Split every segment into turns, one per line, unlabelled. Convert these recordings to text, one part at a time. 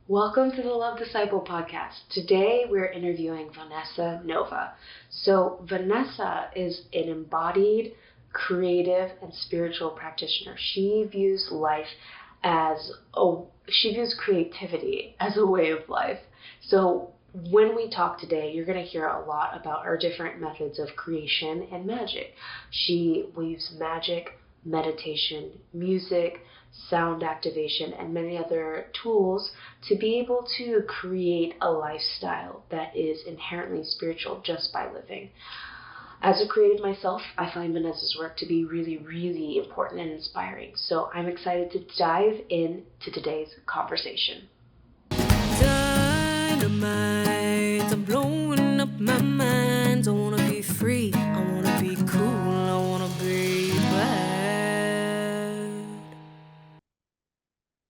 Welcome to the Love Disciple podcast. Today we're interviewing Vanessa Nova. So, Vanessa is an embodied, creative, and spiritual practitioner. She views creativity as a way of life. So, when we talk today, you're going to hear a lot about our different methods of creation and magic. She weaves magic, meditation, music, sound activation, and many other tools to be able to create a lifestyle that is inherently spiritual just by living. As a creative myself, I find Vanessa's work to be really, really important and inspiring. So I'm excited to dive into today's conversation.
Dynamite, I'm blowing up my mind. I wanna be free, I wanna be cool, I wanna be bad.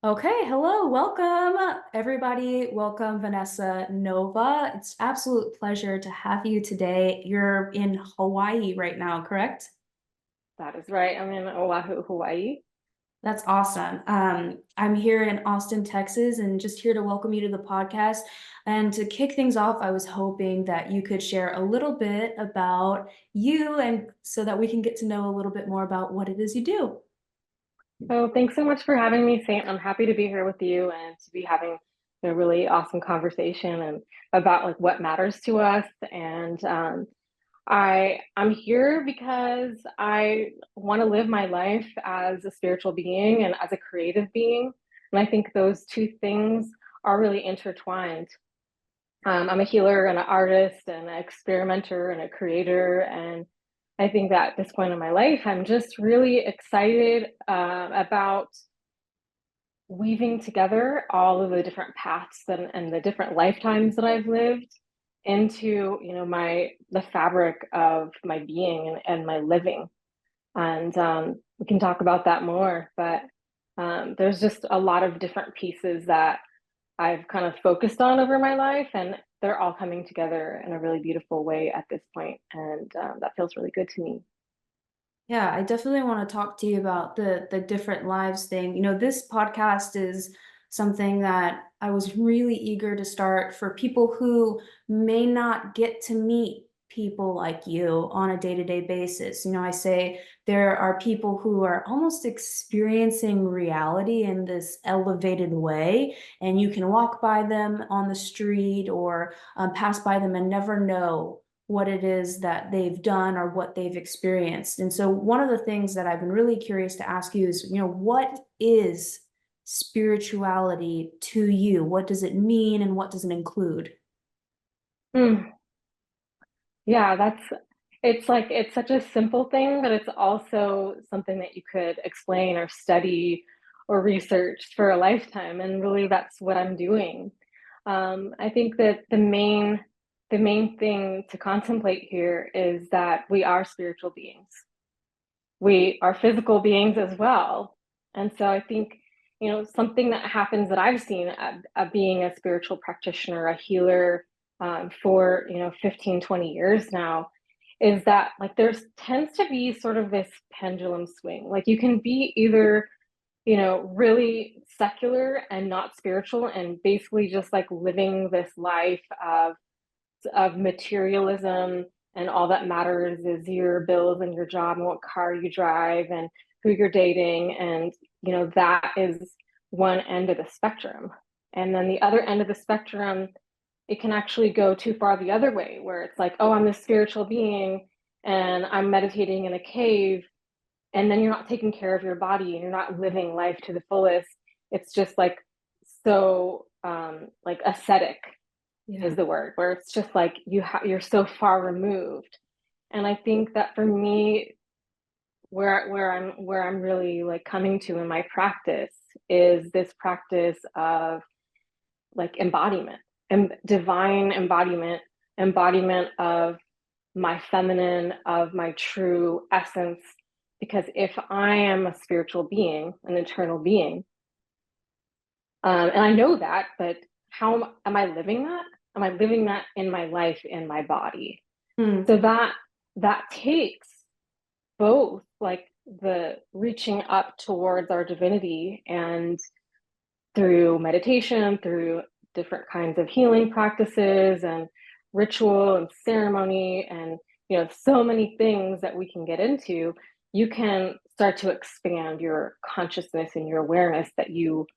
Okay, hello, welcome everybody. Welcome Vanessa Nova. It's absolute pleasure to have you today. You're in Hawaii right now, correct?
That is right. I'm in Oahu, Hawaii.
That's awesome. I'm here in Austin, Texas, and just here to welcome you to the podcast. And to kick things off, I was hoping that you could share a little bit about you and so that we can get to know a little bit more about what it is you do.
So thanks so much for having me, Saint. I'm happy to be here with you and to be having a really awesome conversation and about like what matters to us. And I'm here because I want to live my life as a spiritual being and as a creative being. And I think those two things are really intertwined. I'm a healer and an artist and an experimenter and a creator. And I think that at this point in my life, I'm just really excited about weaving together all of the different paths and the different lifetimes that I've lived into, the fabric of my being and my living. And we can talk about that more, but there's just a lot of different pieces that I've kind of focused on over my life, and they're all coming together in a really beautiful way at this point, and that feels really good to me.
Yeah, I definitely want to talk to you about the different lives thing. This podcast is something that I was really eager to start for people who may not get to meet people like you on a day-to-day basis. I say there are people who are almost experiencing reality in this elevated way, and you can walk by them on the street or pass by them and never know what it is that they've done or what they've experienced. And so one of the things that I've been really curious to ask you is, what is spirituality to you? What does it mean and what does it include?
Hmm. Yeah, it's such a simple thing, but it's also something that you could explain or study or research for a lifetime. And really, that's what I'm doing. I think that the main thing to contemplate here is that we are spiritual beings. We are physical beings as well. And so I think, something that happens that I've seen being a spiritual practitioner, a healer for, 15, 20 years now, is that like there's tends to be sort of this pendulum swing. Like you can be either, really secular and not spiritual and basically just like living this life of materialism, and all that matters is your bills and your job and what car you drive and who you're dating, and that is one end of the spectrum. And then the other end of the spectrum, it can actually go too far the other way, where it's like, oh, I'm this spiritual being and I'm meditating in a cave, and then you're not taking care of your body and you're not living life to the fullest. It's just like so like ascetic is the word, where it's just like you're so far removed. And I think that for me, where I'm really like coming to in my practice is this practice of like embodiment and divine embodiment of my feminine, of my true essence. Because if I am a spiritual being, an eternal being, and I know that, but how am I living that? Am I living that in my life, in my body? So that takes both like the reaching up towards our divinity and through meditation, through different kinds of healing practices and ritual and ceremony, and so many things that we can get into, you can start to expand your consciousness and your awareness that you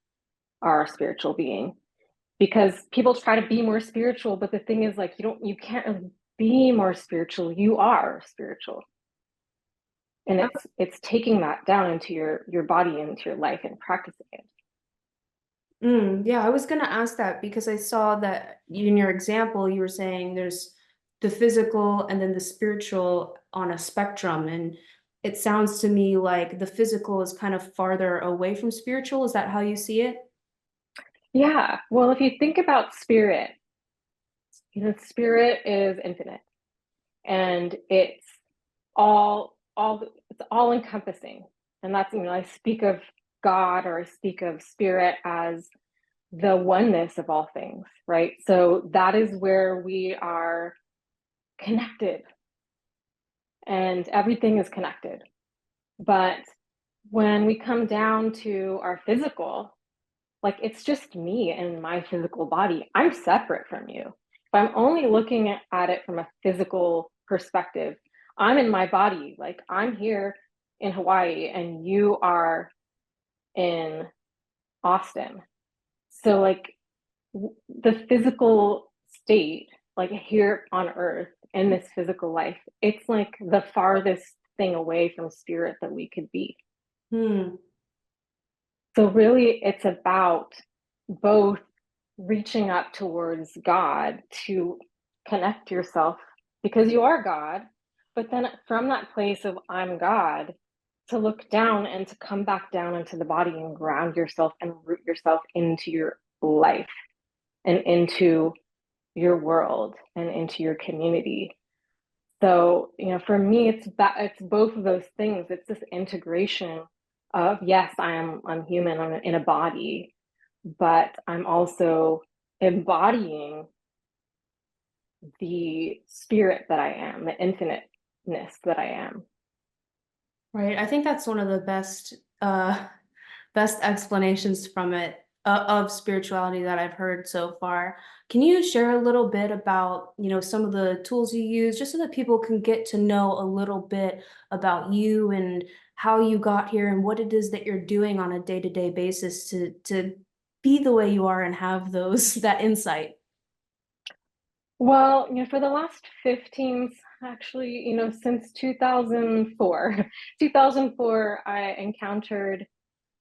are a spiritual being. Because people try to be more spiritual, but the thing is, like, you can't really be more spiritual. You are spiritual. And it's taking that down into your body and into your life and practicing it.
Yeah, I was gonna ask that because I saw that in your example, you were saying there's the physical and then the spiritual on a spectrum. And it sounds to me like the physical is kind of farther away from spiritual. Is that how you see it?
Yeah. Well, if you think about spirit, spirit is infinite, and it's all encompassing. And that's, I speak of God, or I speak of spirit as the oneness of all things, right? So that is where we are connected, and everything is connected. But when we come down to our physical, like, it's just me and my physical body. I'm separate from you. If I'm only looking at it from a physical perspective, I'm in my body. Like, I'm here in Hawaii and you are in Austin. So, like, the physical state, like here on earth in this physical life, it's like the farthest thing away from spirit that we could be.
Hmm.
So really, it's about both reaching up towards God to connect yourself, because you are God, but then from that place of I'm God, to look down and to come back down into the body and ground yourself and root yourself into your life and into your world and into your community. So, for me, it's both of those things. It's this integration of, yes, I'm human, I'm in a body, but I'm also embodying the spirit that I am, the infiniteness that I am.
Right. I think that's one of the best explanations from it of spirituality that I've heard so far. Can you share a little bit about, some of the tools you use just so that people can get to know a little bit about you and how you got here and what it is that you're doing on a day-to-day basis to be the way you are and have those that insight?
Well, for the last 15, actually, since 2004, 2004, I encountered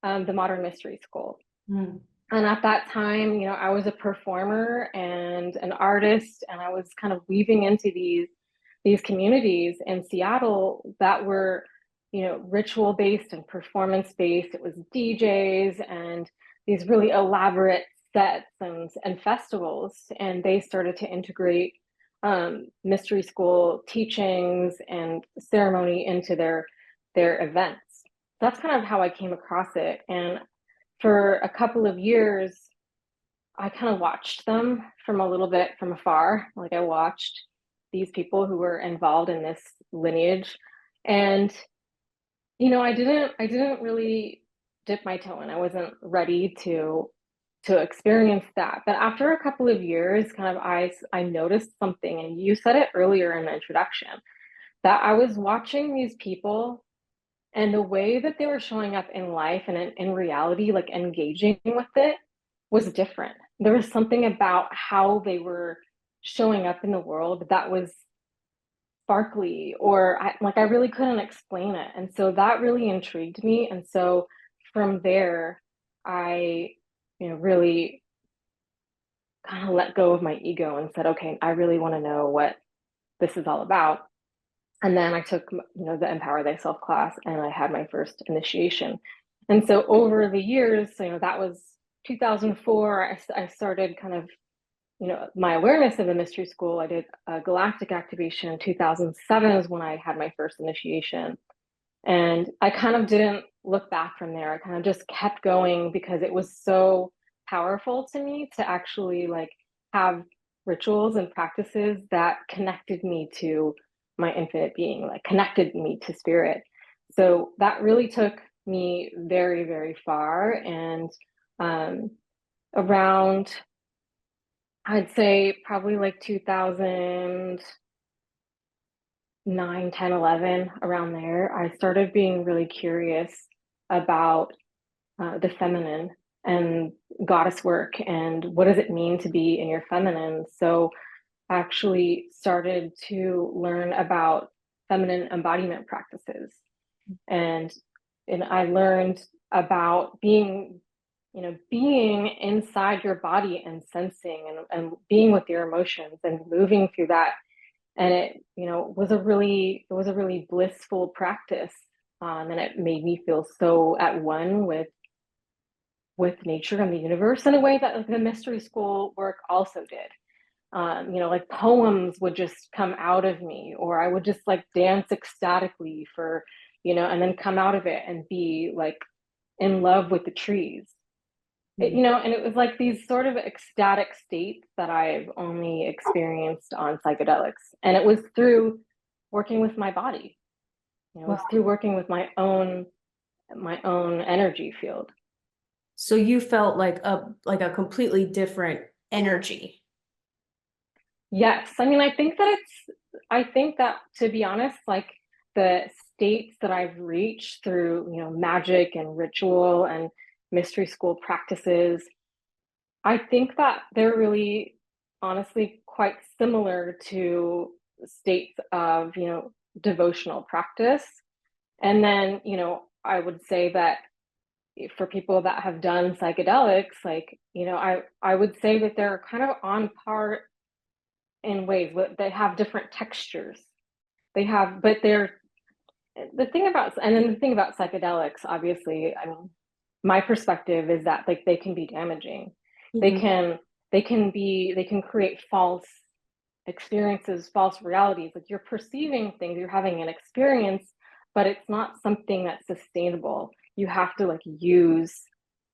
the Modern Mystery School.
Mm.
And at that time, I was a performer and an artist, and I was kind of weaving into these communities in Seattle that were, ritual based and performance based. It was DJs and these really elaborate sets and festivals, and they started to integrate mystery school teachings and ceremony into their events. That's kind of how I came across it. And for a couple of years, I kind of watched them from a little bit from afar. Like, I watched these people who were involved in this lineage. And, I didn't really dip my toe in. I wasn't ready to experience that. But after a couple of years, kind of I noticed something, and you said it earlier in the introduction, that I was watching these people, and the way that they were showing up in life and in reality, like engaging with it, was different. There was something about how they were showing up in the world that was sparkly, or I really couldn't explain it. And so that really intrigued me. And so from there, I, really kind of let go of my ego and said, okay, I really want to know what this is all about. And then I took, the Empower Thyself class, and I had my first initiation. And so over the years, that was 2004. I started kind of, my awareness of the mystery school. I did a galactic activation in 2007 is when I had my first initiation. And I kind of didn't look back from there. I kind of just kept going because it was so powerful to me to actually, like, have rituals and practices that connected me to my infinite being, like connected me to spirit. So that really took me very, very far. And around, I'd say probably like 2009, 10, 11, around there, I started being really curious about the feminine and goddess work and what does it mean to be in your feminine. So I actually started to learn about feminine embodiment practices, and I learned about being inside your body and sensing and being with your emotions and moving through that. And it was a really blissful practice. And it made me feel so at one with nature and the universe in a way that, like, the mystery school work also did. Like poems would just come out of me, or I would just like dance ecstatically for, and then come out of it and be like in love with the trees. And it was like these sort of ecstatic states that I've only experienced on psychedelics. And it was through working with my body. It was through working with my own energy field.
So you felt like a completely different energy.
Yes. I mean, I think that, to be honest, like the states that I've reached through, magic and ritual and mystery school practices, I think that they're really honestly quite similar to states of, devotional practice. And then, I would say that for people that have done psychedelics, like, I would say that they're kind of on par in ways. They have different textures. But the thing about psychedelics, obviously, I mean, my perspective is that, like, they can be damaging. They
Mhm.
can they can create false experiences, false realities. Like, you're perceiving things, you're having an experience, but it's not something that's sustainable. You have to, like, use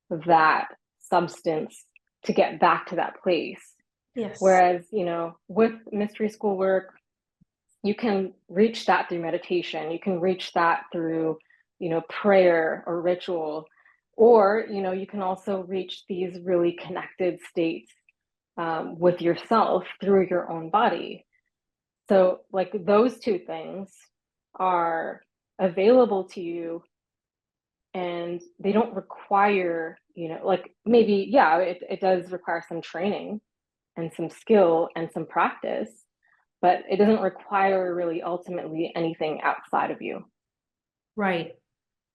that substance to get back to that place.
Yes.
Whereas, with mystery school work, you can reach that through meditation. You can reach that through, prayer or ritual. Or, you can also reach these really connected states with yourself through your own body. So, like, those two things are available to you, and they don't require, like, maybe, yeah, it does require some training and some skill and some practice, but it doesn't require really ultimately anything outside of you.
Right.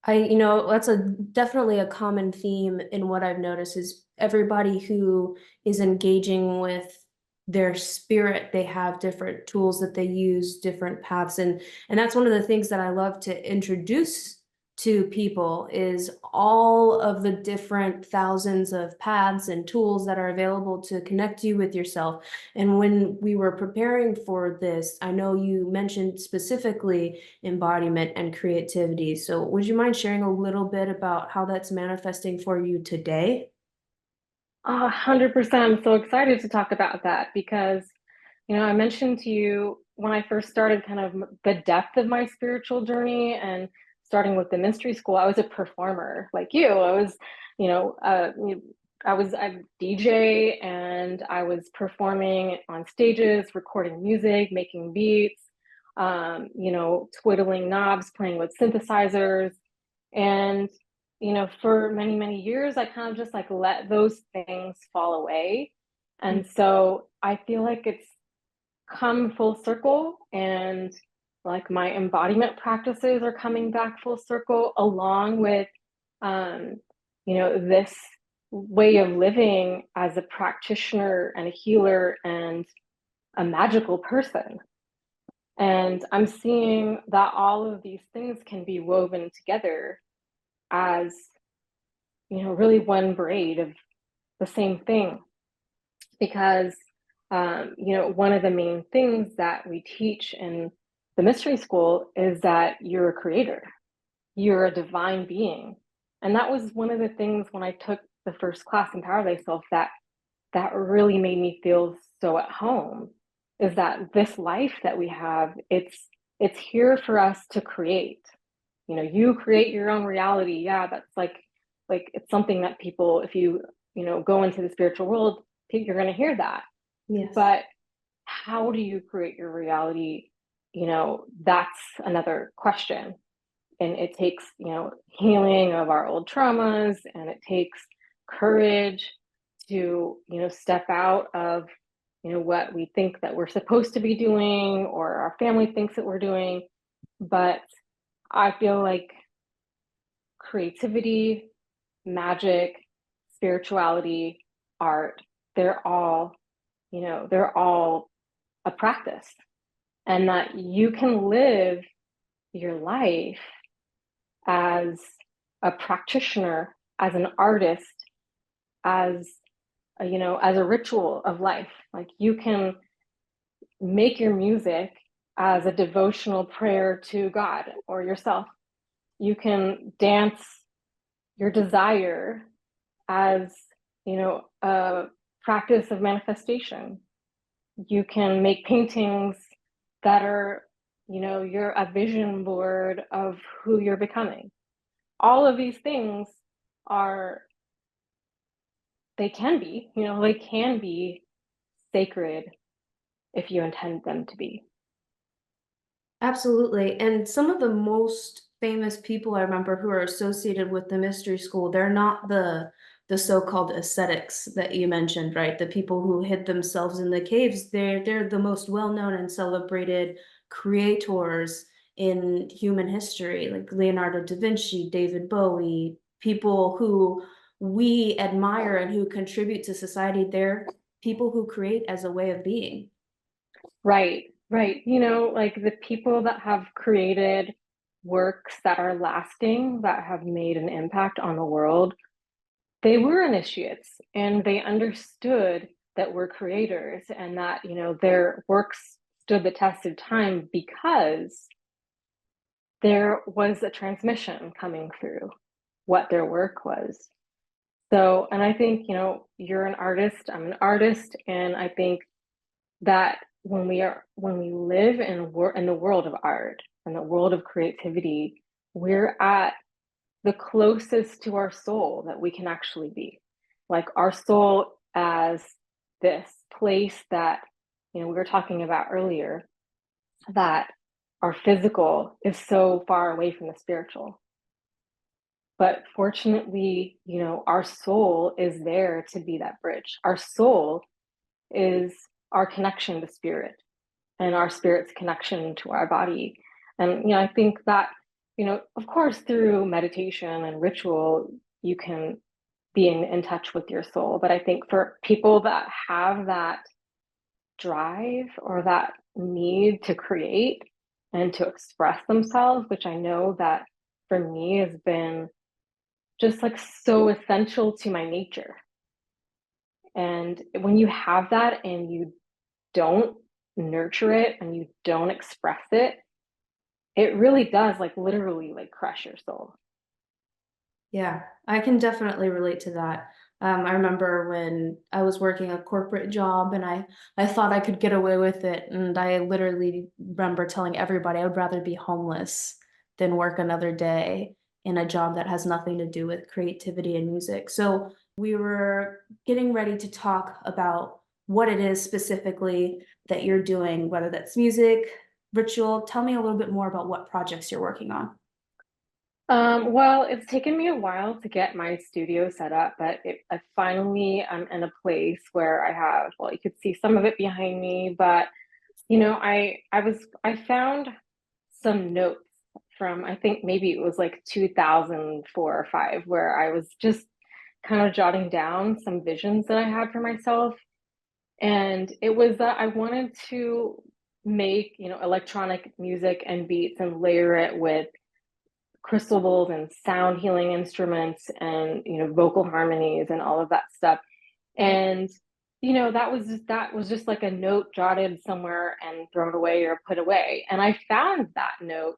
That's definitely a common theme in what I've noticed is everybody who is engaging with their spirit, they have different tools that they use, different paths. And that's one of the things that I love to introduce to people is all of the different thousands of paths and tools that are available to connect you with yourself. And when we were preparing for this, I know you mentioned specifically embodiment and creativity. So would you mind sharing a little bit about how that's manifesting for you today?
100%. I'm so excited to talk about that because, I mentioned to you when I first started kind of the depth of my spiritual journey and starting with the mystery school, I was a performer like you. I was a DJ, and I was performing on stages, recording music, making beats, twiddling knobs, playing with synthesizers. And, for many, many years, I kind of just like let those things fall away. And so I feel like it's come full circle, and like my embodiment practices are coming back full circle, along with um this way of living as a practitioner and a healer and a magical person. And I'm seeing that all of these things can be woven together as, really one braid of the same thing. Because one of the main things that we teach in the mystery school is that you're a creator, you're a divine being. And that was one of the things when I took the first class, Empower Thyself, that really made me feel so at home, is that this life that we have, it's here for us to create. You create your own reality. Yeah, that's like it's something that people, if you go into the spiritual world, you're going to hear that.
Yes.
But how do you create your reality? That's another question. And it takes, healing of our old traumas, and it takes courage to, step out of, what we think that we're supposed to be doing or our family thinks that we're doing. But I feel like creativity, magic, spirituality, art, they're all, they're all a practice, and that you can live your life as a practitioner, as an artist, as as a ritual of life. Like, you can make your music as a devotional prayer to God or yourself. You can dance your desire as, a practice of manifestation. You can make paintings that are, you're a vision board of who you're becoming. All of these things they can be sacred if you intend them to be.
Absolutely. And some of the most famous people I remember who are associated with the mystery school, they're not the so-called ascetics that you mentioned, right? The people who hid themselves in the caves. They're the most well-known and celebrated creators in human history, like Leonardo da Vinci, David Bowie, people who we admire and who contribute to society. They're people who create as a way of being.
Right, right. Like the people that have created works that are lasting, that have made an impact on the world, they were initiates, and they understood that we're creators, and that, their works stood the test of time because there was a transmission coming through what their work was. So, and I think, you're an artist, I'm an artist, and I think that when we live in the world of art and the world of creativity, we're at the closest to our soul that we can actually be. Like, our soul as this place that, we were talking about earlier, that our physical is so far away from the spiritual. But fortunately, our soul is there to be that bridge. Our soul is our connection to spirit, and our spirit's connection to our body. And, I think that, of course, through meditation and ritual, you can be in touch with your soul. But I think for people that have that drive or that need to create and to express themselves, which I know that for me has been just like so essential to my nature. And when you have that and you don't nurture it and you don't express it, it really does like literally like crush your soul.
Yeah, I can definitely relate to that. I remember when I was working a corporate job and I thought I could get away with it. And I literally remember telling everybody I would rather be homeless than work another day in a job that has nothing to do with creativity and music. So we were getting ready to talk about what it is specifically that you're doing, whether that's music, ritual. Tell me a little bit more about what projects you're working on.
Well, it's taken me a while to get my studio set up, but I finally am in a place where I have, well, you could see some of it behind me, but I found some notes from, I think maybe it was like 2004 or 5, where I was just kind of jotting down some visions that I had for myself. And it was that I wanted to make, electronic music and beats and layer it with crystal bowls and sound healing instruments and, vocal harmonies and all of that stuff. And, that was just like a note jotted somewhere and thrown away or put away. And I found that note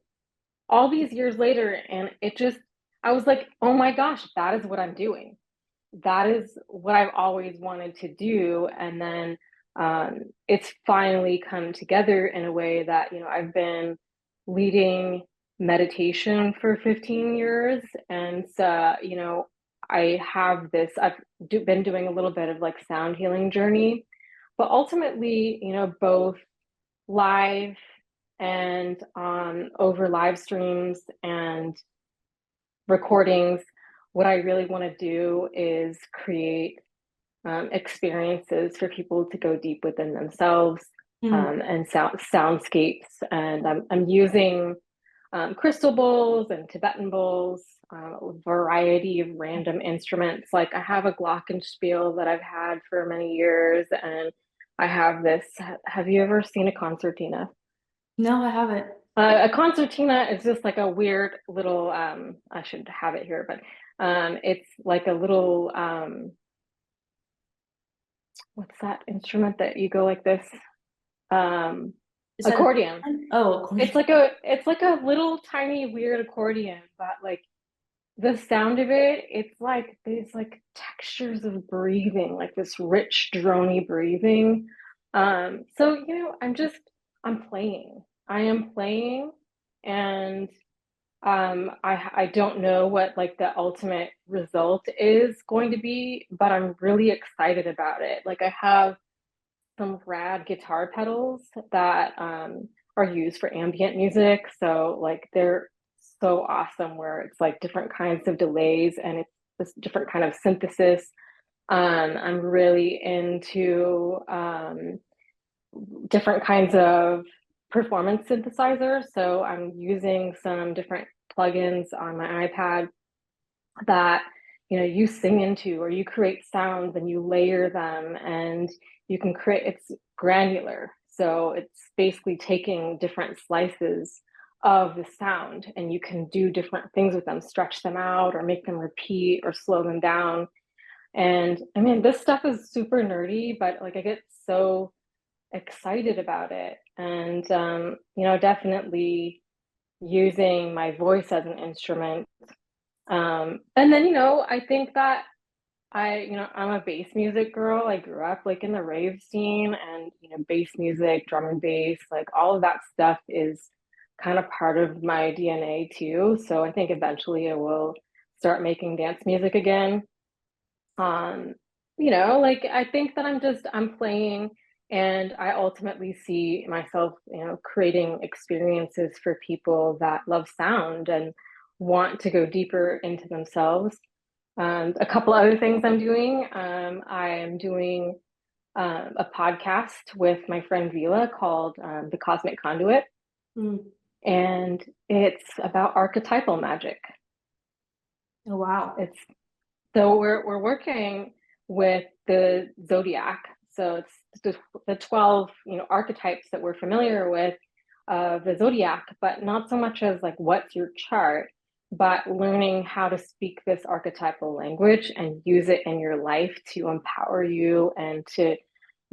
all these years later, and I was like, oh my gosh, that is what I'm doing. That is what I've always wanted to do. And then it's finally come together in a way that, I've been leading meditation for 15 years. And so, I have this, been doing a little bit of like sound healing journey, but ultimately, both live and over live streams and recordings, what I really want to do is create experiences for people to go deep within themselves, and soundscapes. And I'm using crystal bowls and Tibetan bowls, a variety of random instruments. Like I have a glockenspiel that I've had for many years, and I have this. Have you ever seen a concertina?
No, I haven't.
A concertina is just like a weird little. I should have it here, but it's like a little. What's that instrument that you go like this? Um,
Is that
Accordion.
Oh, accordion.
It's like a little tiny weird accordion, but like the sound of it, it's like these like textures of breathing, like this rich drony breathing. So I'm playing. I am playing, and I don't know what like the ultimate result is going to be, but I'm really excited about it. Like I have some rad guitar pedals that are used for ambient music. So like they're so awesome where it's like different kinds of delays and it's this different kind of synthesis. I'm really into different kinds of performance synthesizers. So I'm using some different plugins on my iPad that you sing into, or you create sounds and you layer them, and you can create, it's granular, so it's basically taking different slices of the sound and you can do different things with them, stretch them out or make them repeat or slow them down. And I mean, this stuff is super nerdy, but like I get so excited about it. And definitely using my voice as an instrument. And then, I think that I'm a bass music girl. I grew up like in the rave scene, and, bass music, drum and bass, like all of that stuff is kind of part of my DNA too. So I think eventually I will start making dance music again. Um, like I think that I'm playing, and I ultimately see myself, creating experiences for people that love sound and want to go deeper into themselves. A couple other things I'm doing. I am doing a podcast with my friend Vila called The Cosmic Conduit,
Mm.
and it's about archetypal magic.
Oh, wow.
It's So we're working with the zodiac. So it's the 12, archetypes that we're familiar with of the zodiac, but not so much as like what's your chart, but learning how to speak this archetypal language and use it in your life to empower you and to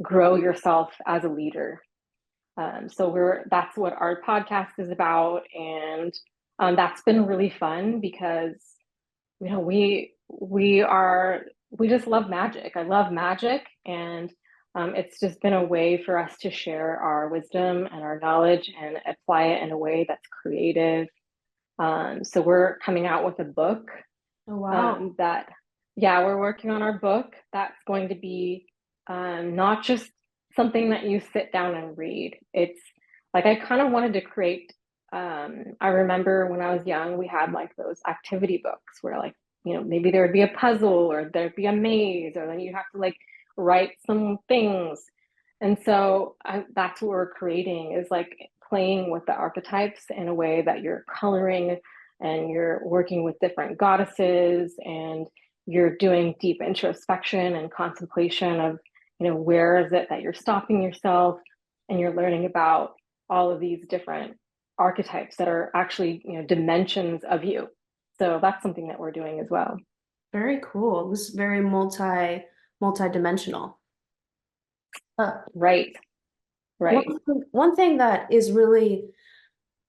grow yourself as a leader. So that's what our podcast is about, and that's been really fun because we just love magic. I love magic, and it's just been a way for us to share our wisdom and our knowledge and apply it in a way that's creative. So we're coming out with a book.
Oh, wow.
We're working on our book that's going to be not just something that you sit down and read. It's like I kind of wanted to create. I remember when I was young, we had like those activity books where like, maybe there would be a puzzle or there'd be a maze, or then you have to like write some things. And so that's what we're creating, is like playing with the archetypes in a way that you're coloring and you're working with different goddesses, and you're doing deep introspection and contemplation of, where is it that you're stopping yourself, and you're learning about all of these different archetypes that are actually, dimensions of you. So that's something that we're doing as well.
Very cool. This is very multi-dimensional.
Right.
One thing that is really,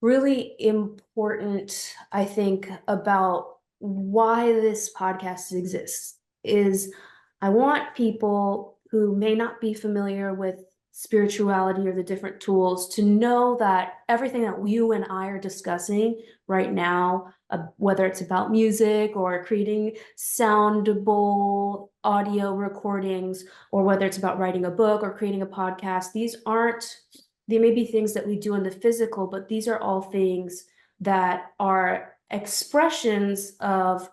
really important, I think, about why this podcast exists is I want people who may not be familiar with spirituality or the different tools to know that everything that you and I are discussing right now whether it's about music or creating soundable audio recordings, or whether it's about writing a book or creating a podcast. They may be things that we do in the physical, but these are all things that are expressions of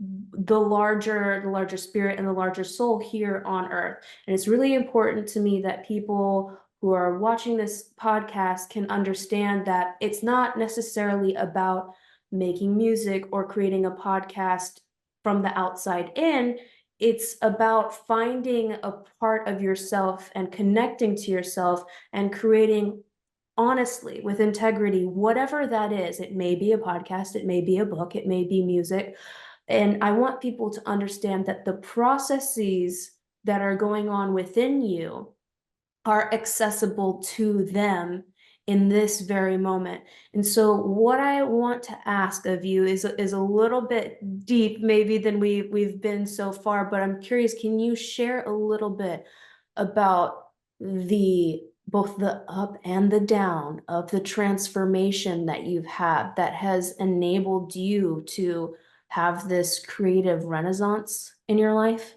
the larger spirit and the larger soul here on earth. And it's really important to me that people who are watching this podcast can understand that it's not necessarily about making music or creating a podcast from the outside in. It's about finding a part of yourself and connecting to yourself and creating honestly, with integrity, whatever that is. It may be a podcast, it may be a book, it may be music. And I want people to understand that the processes that are going on within you are accessible to them in this very moment. And so what I want to ask of you is a little bit deep maybe than we've been so far, but I'm curious, can you share a little bit about the both the up and the down of the transformation that you've had that has enabled you to have this creative renaissance in your life?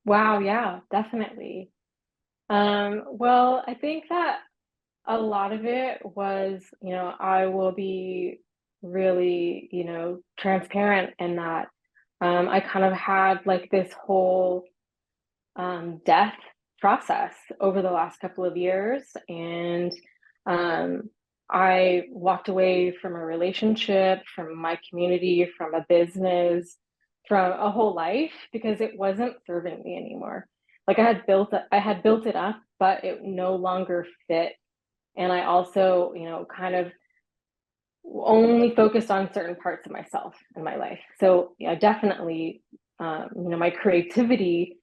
Wow, yeah, definitely. Well, I think that a lot of it was, I will be really, transparent in that I kind of had like this whole death process over the last couple of years. And um, I walked away from a relationship, from my community, from a business, from a whole life because it wasn't serving me anymore. Like I had built it up, but it no longer fit. And I also, kind of only focused on certain parts of myself in my life. So yeah, definitely, my creativity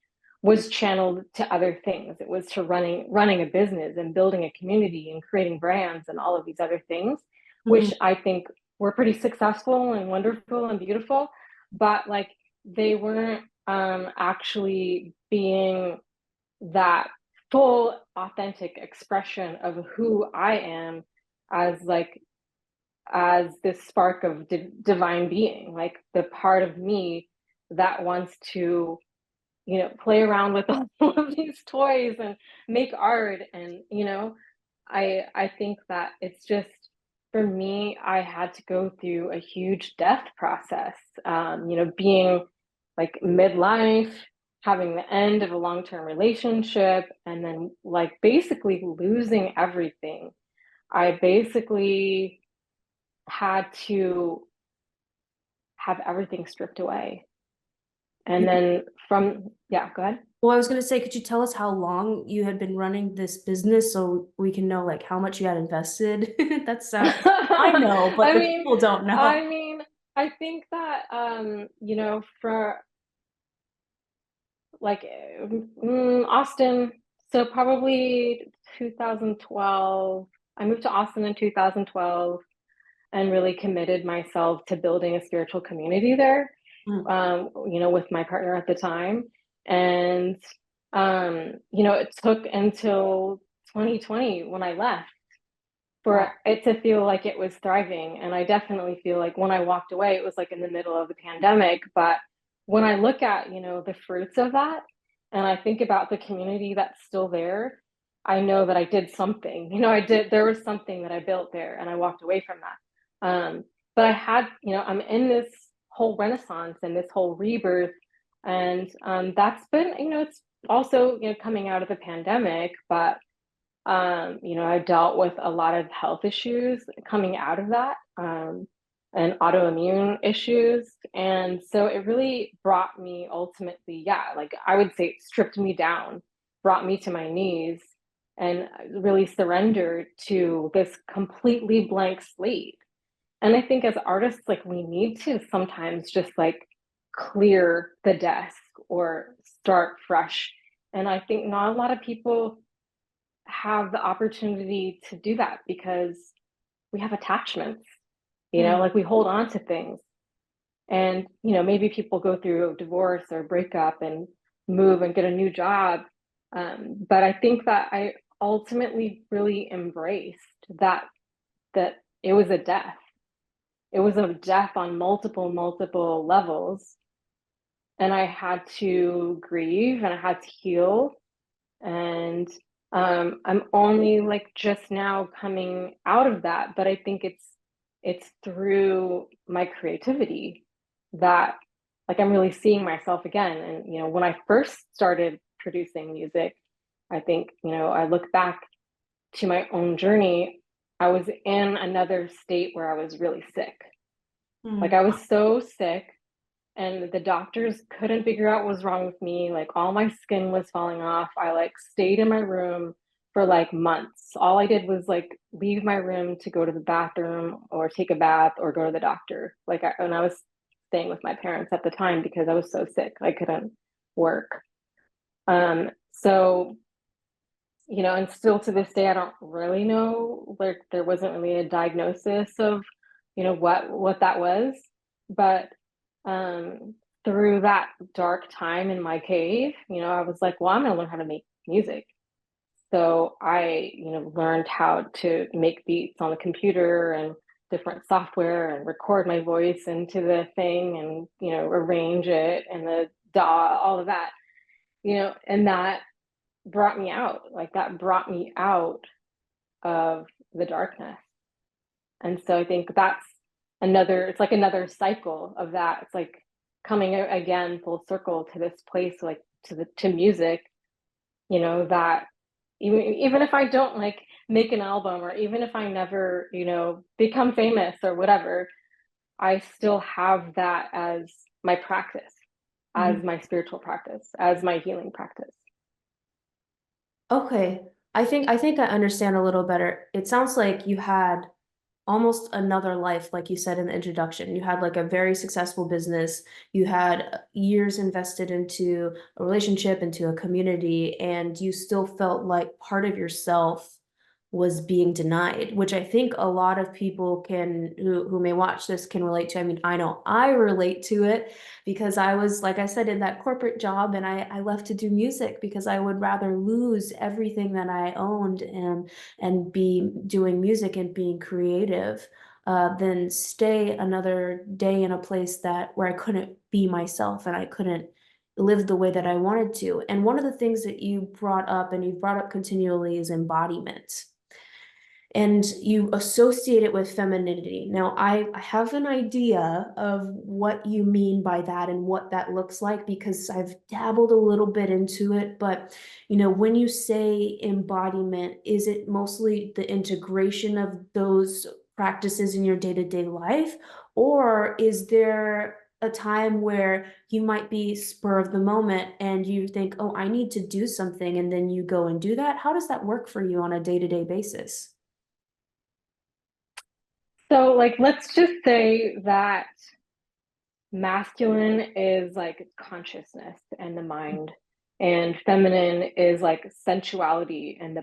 was channeled to other things. It was to running a business and building a community and creating brands and all of these other things,
Mhm.
which I think were pretty successful and wonderful and beautiful, but like they weren't actually being that full authentic expression of who I am as like as this spark of divine being, like the part of me that wants to, play around with all of these toys and make art. And, I think that it's just for me, I had to go through a huge death process, being like midlife, having the end of a long-term relationship, and then like basically losing everything. I basically had to have everything stripped away. And then yeah, go ahead.
Well, I was gonna say, could you tell us how long you had been running this business so we can know like how much you had invested? That's I know, but
I
the
mean,
people don't know.
I mean, I think that for like Austin, so probably 2012. I moved to Austin in 2012 and really committed myself to building a spiritual community there,
Mm.
with my partner at the time. And, it took until 2020 when I left
Wow.
for it to feel like it was thriving. And I definitely feel like when I walked away, it was like in the middle of the pandemic. But when I look at, the fruits of that, and I think about the community that's still there, I know that I did something. There was something that I built there and I walked away from that. But I had, I'm in this whole renaissance and this whole rebirth. And that's been, it's also, coming out of the pandemic, but I dealt with a lot of health issues coming out of that, and autoimmune issues. And so it really brought me ultimately, yeah, like I would say it stripped me down, brought me to my knees, and really surrendered to this completely blank slate. And I think as artists, like we need to sometimes just like clear the desk or start fresh. And I think not a lot of people have the opportunity to do that because we have attachments,
Mm.
like we hold on to things. And, maybe people go through a divorce or breakup and move and get a new job. But I think that I ultimately really embraced that it was a death. it was a death on multiple levels. And I had to grieve and I had to heal. And I'm only like just now coming out of that, but I think it's through my creativity that like I'm really seeing myself again. And you know, when I first started producing music, I think, you know, I look back to my own journey, I was in another state where I was really sick. Like I was so sick and the doctors couldn't figure out what was wrong with me. Like all my skin was falling off. I like stayed in my room for like months. All I did was like leave my room to go to the bathroom or take a bath or go to the doctor. And I was staying with my parents at the time because I was so sick. I couldn't work. So you know, and still to this day, I don't really know. Like, there wasn't really a diagnosis of, you know, what that was, but um, through that dark time in my cave, you know, I was like, well, I'm gonna learn how to make music. So I, you know, learned how to make beats on the computer and different software and record my voice into the thing and, you know, arrange it and the DAW, all of that, you know, and that brought me out. Like that brought me out of the darkness. And so I think that's it's like another cycle of that. It's like coming out again full circle to this place, like to music, you know, that even if I don't like make an album or even if I never, you know, become famous or whatever, I still have that as my practice, as my spiritual practice, as my healing practice.
Okay. I think I understand a little better. It sounds like you had almost another life, like you said in the introduction. You had like a very successful business. You had years invested into a relationship, into a community, and you still felt like part of yourself was being denied, which I think a lot of people can who may watch this can relate to. I mean, I know I relate to it because I was, like I said, in that corporate job and I left to do music because I would rather lose everything that I owned and be doing music and being creative than stay another day in a place that where I couldn't be myself and I couldn't live the way that I wanted to. And one of the things that you brought up and you've brought up continually is embodiment and you associate it with femininity. Now, I have an idea of what you mean by that and what that looks like because I've dabbled a little bit into it. But, you know, when you say embodiment, is it mostly the integration of those practices in your day-to-day life? Or is there a time where you might be spur of the moment and you think, oh, I need to do something, and then you go and do that? How does that work for you on a day-to-day basis?
So, like, let's just say that masculine is like consciousness and the mind, and feminine is like sensuality and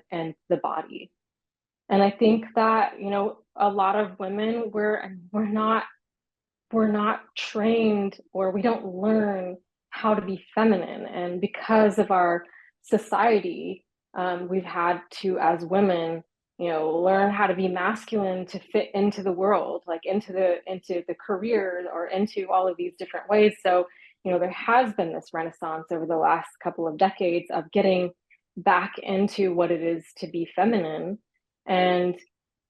the body. And I think that, you know, a lot of women we're not trained or we don't learn how to be feminine. And because of our society, we've had to, as women, you know, learn how to be masculine to fit into the world, like into the career or into all of these different ways. So, you know, there has been this renaissance over the last couple of decades of getting back into what it is to be feminine. And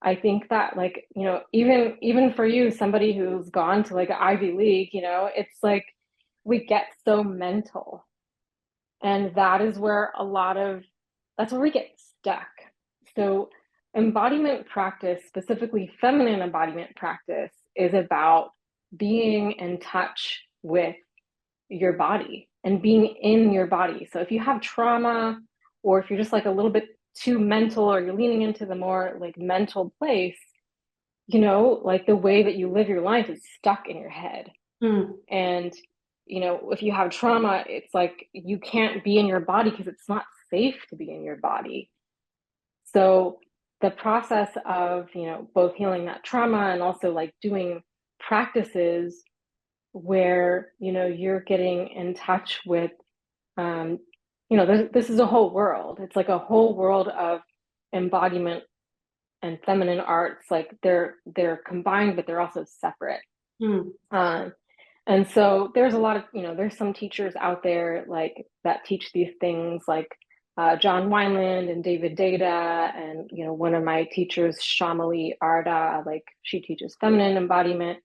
I think that like, you know, even for you, somebody who's gone to like an Ivy League, you know, it's like we get so mental. And that is where that's where we get stuck. So embodiment practice, specifically feminine embodiment practice, is about being in touch with your body and being in your body. So if you have trauma or if you're just like a little bit too mental or you're leaning into the more like mental place, you know, like the way that you live your life is stuck in your head.
Hmm.
And, you know, if you have trauma, it's like you can't be in your body because it's not safe to be in your body. So the process of, you know, both healing that trauma and also like doing practices where, you know, you're getting in touch with, um, you know, this is a whole world. It's like a whole world of embodiment and feminine arts, like they're combined, but they're also separate.
Mm.
Um, and so there's a lot of, there's some teachers out there like that teach these things, like John Wineland and David Data, and one of my teachers, Shamali Arda, like she teaches feminine embodiment.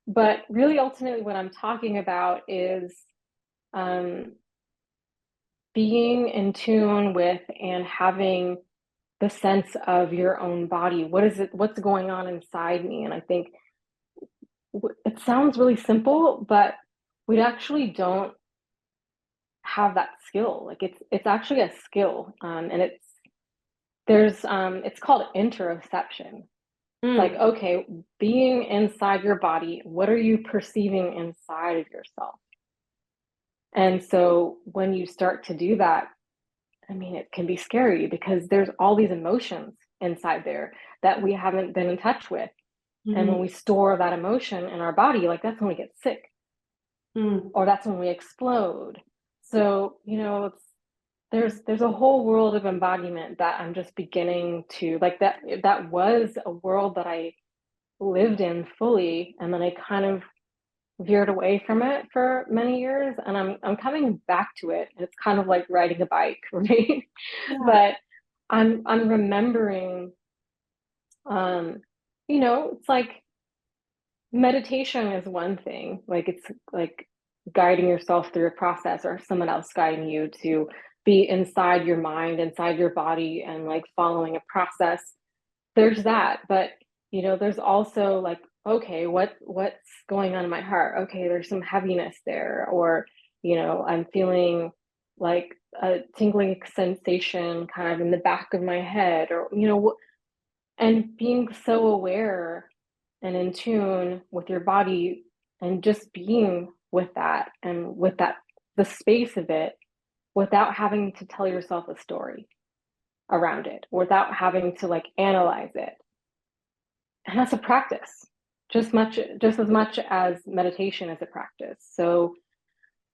But really, ultimately, what I'm talking about is um, being in tune with and having the sense of your own body. What is it? What's going on inside me? And I think it sounds really simple, but we actually don't have that skill. Like it's actually a skill, and it's called interoception. It's like,
Mm.
okay, being inside your body, what are you perceiving inside of yourself? And so when you start to do that, I mean, it can be scary because there's all these emotions inside there that we haven't been in touch with. And when
Mhm.
we store that emotion in our body, like that's when we get sick,
Mm.
or that's when we explode. So, there's a whole world of embodiment that I'm just beginning to like, that was a world that I lived in fully, and then I kind of veered away from it for many years, and I'm coming back to it. It's kind of like riding a bike for me.
Yeah.
But I'm remembering, um it's like meditation is one thing, like it's like guiding yourself through a process, or someone else guiding you to be inside your mind, inside your body, and like following a process. There's that. But there's also like, okay, what's going on in my heart? Okay, there's some heaviness there, or I'm feeling like a tingling sensation kind of in the back of my head, or and being so aware and in tune with your body, and just being with that, and with that, the space of it, without having to tell yourself a story around it, without having to like analyze it. And that's a practice, just as much as meditation is a practice. So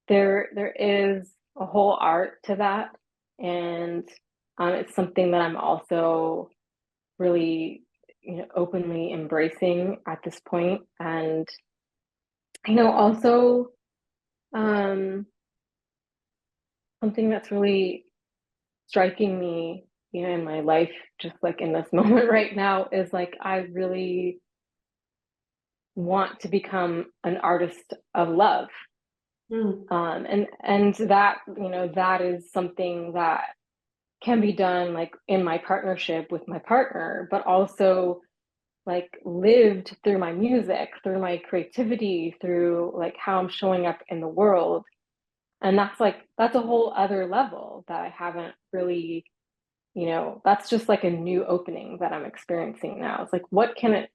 there is a whole art to that. And it's something that I'm also really, openly embracing at this point. And also, um something that's really striking me, in my life, just like in this moment right now, is like I really want to become an artist of love.
Mm.
And that, that is something that can be done like in my partnership with my partner, but also like lived through my music, through my creativity, through like how I'm showing up in the world. And that's a whole other level that I haven't really, that's just like a new opening that I'm experiencing now. It's like, what can it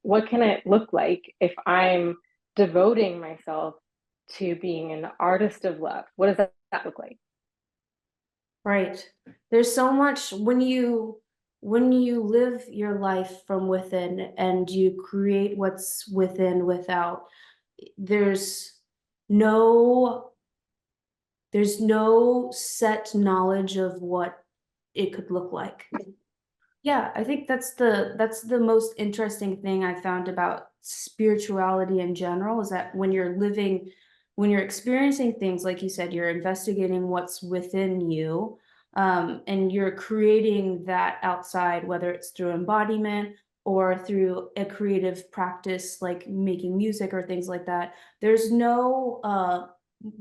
look like if I'm devoting myself to being an artist of love? What does that look like?
Right. There's so much when you live your life from within and you create what's within without, there's no there's no set knowledge of what it could look like. Yeah, I think that's the most interesting thing I found about spirituality in general, is that when you're experiencing things, like you said, you're investigating what's within you, and you're creating that outside, whether it's through embodiment or through a creative practice like making music or things like that. There's no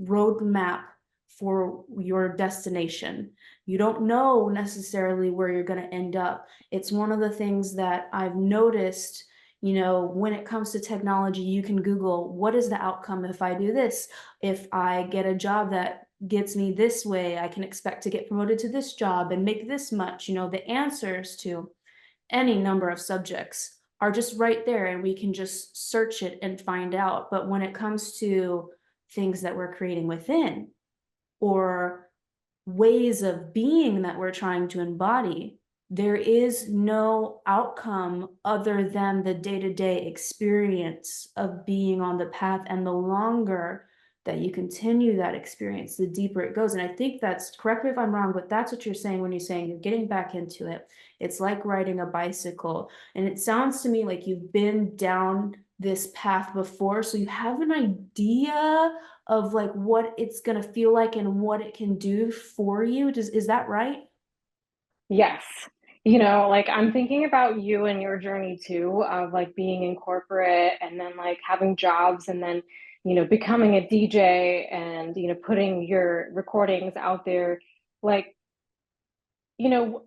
roadmap for your destination. You don't know necessarily where you're going to end up. It's one of the things that I've noticed, when it comes to technology. You can Google, what is the outcome if I do this? If I get a job that gets me this way, I can expect to get promoted to this job and make this much. The answers to any number of subjects are just right there, and we can just search it and find out. But when it comes to things that we're creating within, or ways of being that we're trying to embody, there is no outcome other than the day-to-day experience of being on the path. And the longer that you continue that experience, the deeper it goes. And I think that's, correct me if I'm wrong, but that's what you're saying when you're saying you're getting back into it. It's like riding a bicycle. And it sounds to me like you've been down this path before, so you have an idea of like what it's going to feel like and what it can do for you. Is that right?
Yes. You know, like I'm thinking about you and your journey too, of like being in corporate and then like having jobs and then, becoming a DJ and, putting your recordings out there. Like, you know,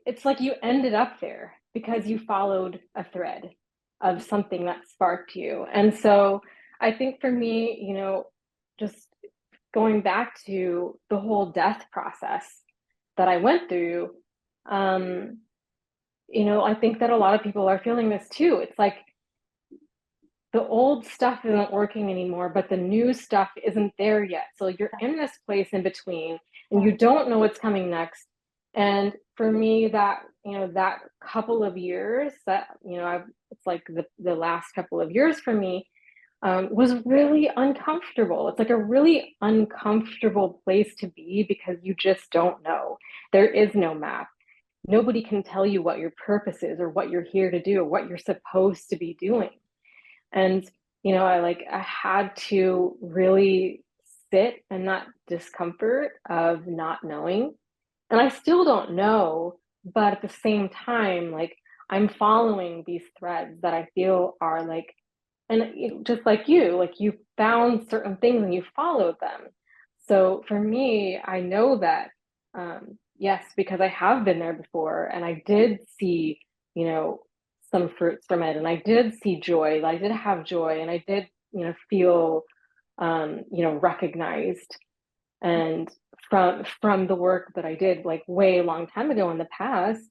it's like you ended up there because you followed a thread of something that sparked you. And so I think for me, just going back to the whole death process that I went through, um, I think that a lot of people are feeling this too. It's like the old stuff isn't working anymore, but the new stuff isn't there yet. So you're in this place in between and you don't know what's coming next. And for me, that couple of years that, it's like the last couple of years for me, was really uncomfortable. It's like a really uncomfortable place to be because you just don't know. There is no map. Nobody can tell you what your purpose is or what you're here to do or what you're supposed to be doing. And, I had to really sit in that discomfort of not knowing. And I still don't know, but at the same time, like I'm following these threads that I feel are like, and just like you found certain things and you followed them. So for me, I know that, yes, because I have been there before and I did see, you know, some fruits from it and I did see joy. I did have joy and I did, feel, recognized and from the work that I did like way long time ago in the past.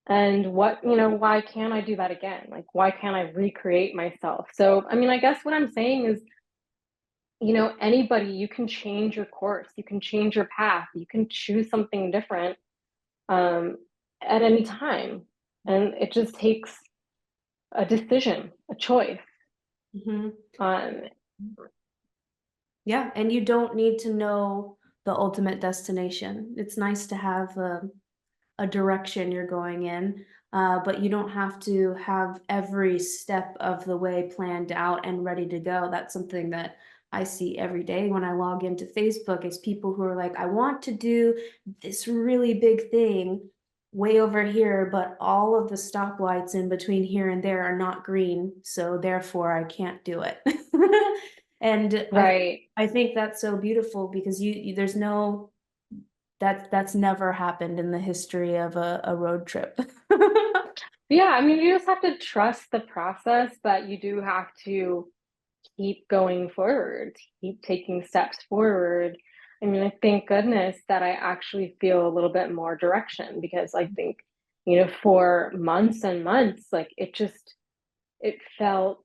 And why can't I do that again? Like, why can't I recreate myself? So, I mean, I guess what I'm saying is, anybody, you can change your course, you can change your path, you can choose something different um, at any time. And it just takes a decision, a choice.
Mm-hmm.
Um,
Yeah, and you don't need to know the ultimate destination. It's nice to have a direction you're going in, but you don't have to have every step of the way planned out and ready to go. That's something that I see every day when I log into Facebook is people who are like, I want to do this really big thing way over here, but all of the stoplights in between here and there are not green, so therefore I can't do it. And
right.
I think that's so beautiful because there's no that's never happened in the history of a road trip.
Yeah, I mean, you just have to trust the process, but you do have to keep going forward, keep taking steps forward. I mean, I thank goodness that I actually feel a little bit more direction because I think, for months and months, like it felt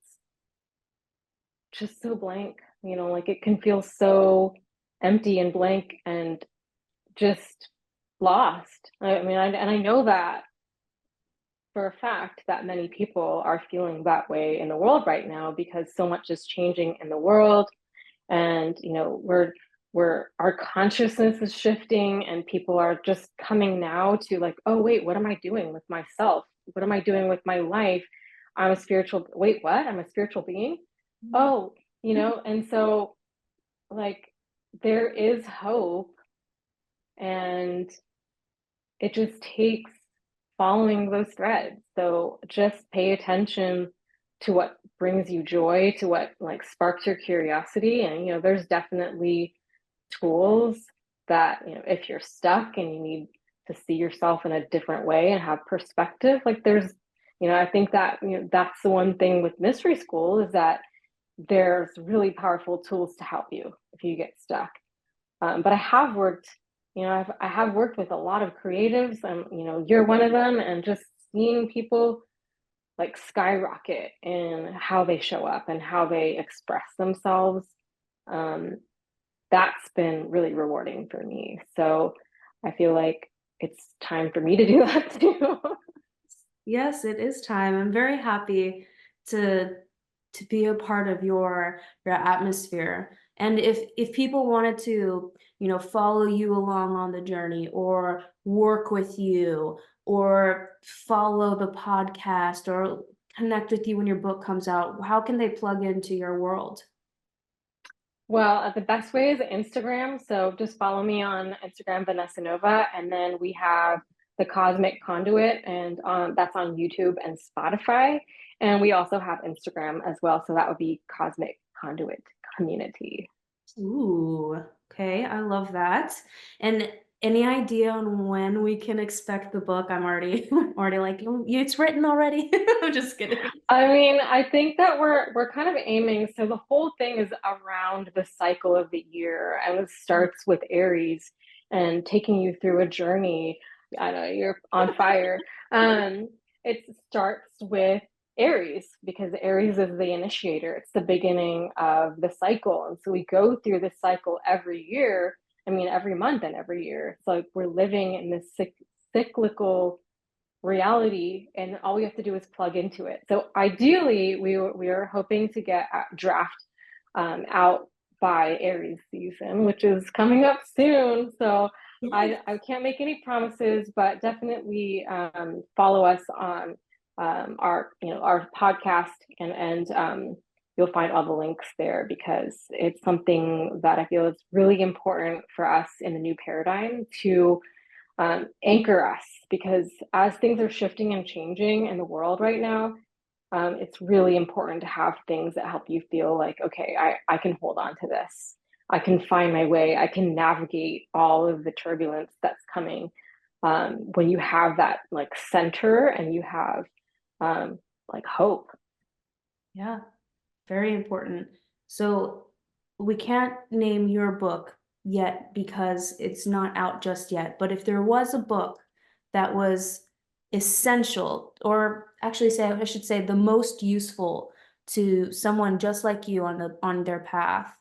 just so blank, like it can feel so empty and blank and just lost. I mean, and I know that for a fact that many people are feeling that way in the world right now because so much is changing in the world and we're our consciousness is shifting and people are just coming now to like, oh wait, what am I doing with myself, what am I doing with my life? I'm a spiritual being. Oh, and so like there is hope and it just takes following those threads. So just pay attention to what brings you joy, to what like sparks your curiosity. And, there's definitely tools that, if you're stuck and you need to see yourself in a different way and have perspective, like I think that, that's the one thing with mystery school is that there's really powerful tools to help you if you get stuck. But I have worked, I have worked with a lot of creatives, and you're one of them, and just seeing people like skyrocket in how they show up and how they express themselves, um, that's been really rewarding for me. So I feel like it's time for me to do that too.
Yes, it is time. I'm very happy to to be a part of your atmosphere. And if people wanted to, follow you along on the journey or work with you or follow the podcast or connect with you when your book comes out, how can they plug into your world?
Well, the best way is Instagram. So just follow me on Instagram, Vanessa Nova, and then we have the Cosmic Conduit, and that's on YouTube and Spotify. And we also have Instagram as well. So that would be Cosmic Conduit Community.
Ooh, okay, I love that. And any idea on when we can expect the book? I'm already already like, "Oh, it's written already." I'm just kidding.
I mean, I think that we're kind of aiming. So the whole thing is around the cycle of the year, and it starts with Aries and taking you through a journey. I know you're on fire. Um, it starts with Aries because Aries is the initiator. It's the beginning of the cycle, and so we go through this cycle every year. I mean, every month and every year. It's like we're living in this cyclical reality, and all we have to do is plug into it. So ideally, we are hoping to get a draft out by Aries season, which is coming up soon. So
Yes.
I can't make any promises, but definitely follow us on our podcast, and you'll find all the links there because it's something that I feel is really important for us in the new paradigm to anchor us, because as things are shifting and changing in the world right now, it's really important to have things that help you feel like, okay, I can hold on to this. I can find my way. I can navigate all of the turbulence that's coming. When you have that like center and you have like hope.
Yeah, very important. So we can't name your book yet because it's not out just yet. But if there was a book that was essential, or actually say I should say the most useful to someone just like you on their path,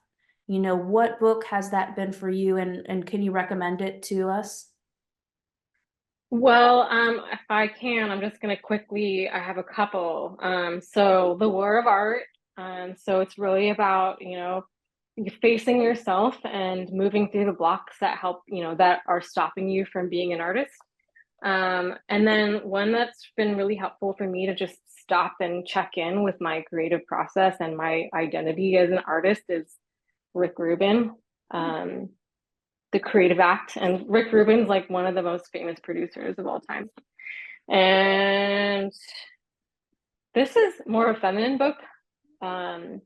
what book has that been for you, and can you recommend it to us?
Well, if I can, I'm just gonna quickly, I have a couple. So The War of Art. So it's really about, you facing yourself and moving through the blocks that that are stopping you from being an artist. And then one that's been really helpful for me to just stop and check in with my creative process and my identity as an artist is Rick Rubin. Um, the Creative Act. And Rick Rubin's like one of the most famous producers of all time. And this is more a feminine book. And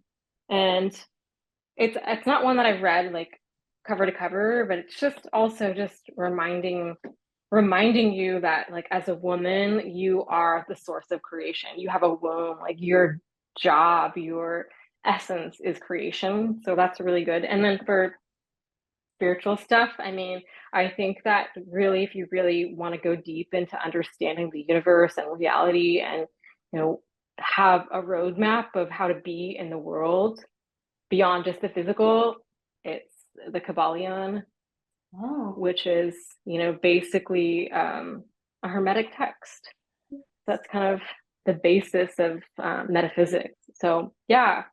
it's not one that I've read like cover to cover, but it's just also just reminding you that like as a woman, you are the source of creation. You have a womb, like your job, your essence is creation. So that's really good. And then for spiritual stuff, I mean, I think that really, if you really want to go deep into understanding the universe and reality and, have a roadmap of how to be in the world beyond just the physical, it's the Kabbalion,
Oh,
which is, basically a hermetic text. That's kind of the basis of metaphysics. So, yeah.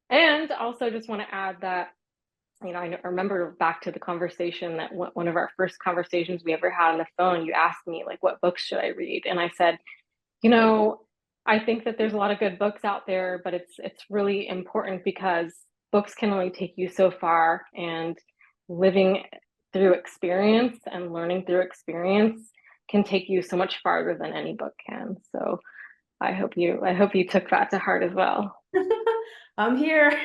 And also just want to add that I remember back to the conversation that one of our first conversations we ever had on the phone, you asked me like, what books should I read? And I said, you know, I think that there's a lot of good books out there, but it's really important because books can only take you so far, and living through experience and learning through experience can take you so much farther than any book can. So I hope you took that to heart as well.
I'm here.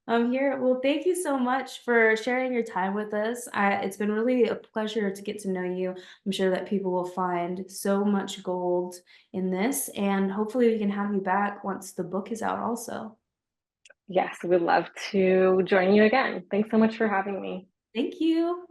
I'm here. Well, thank you so much for sharing your time with us. It's been really a pleasure to get to know you. I'm sure that people will find so much gold in this, and hopefully we can have you back once the book is out also.
Yes, we'd love to join you again. Thanks so much for having me.
Thank you.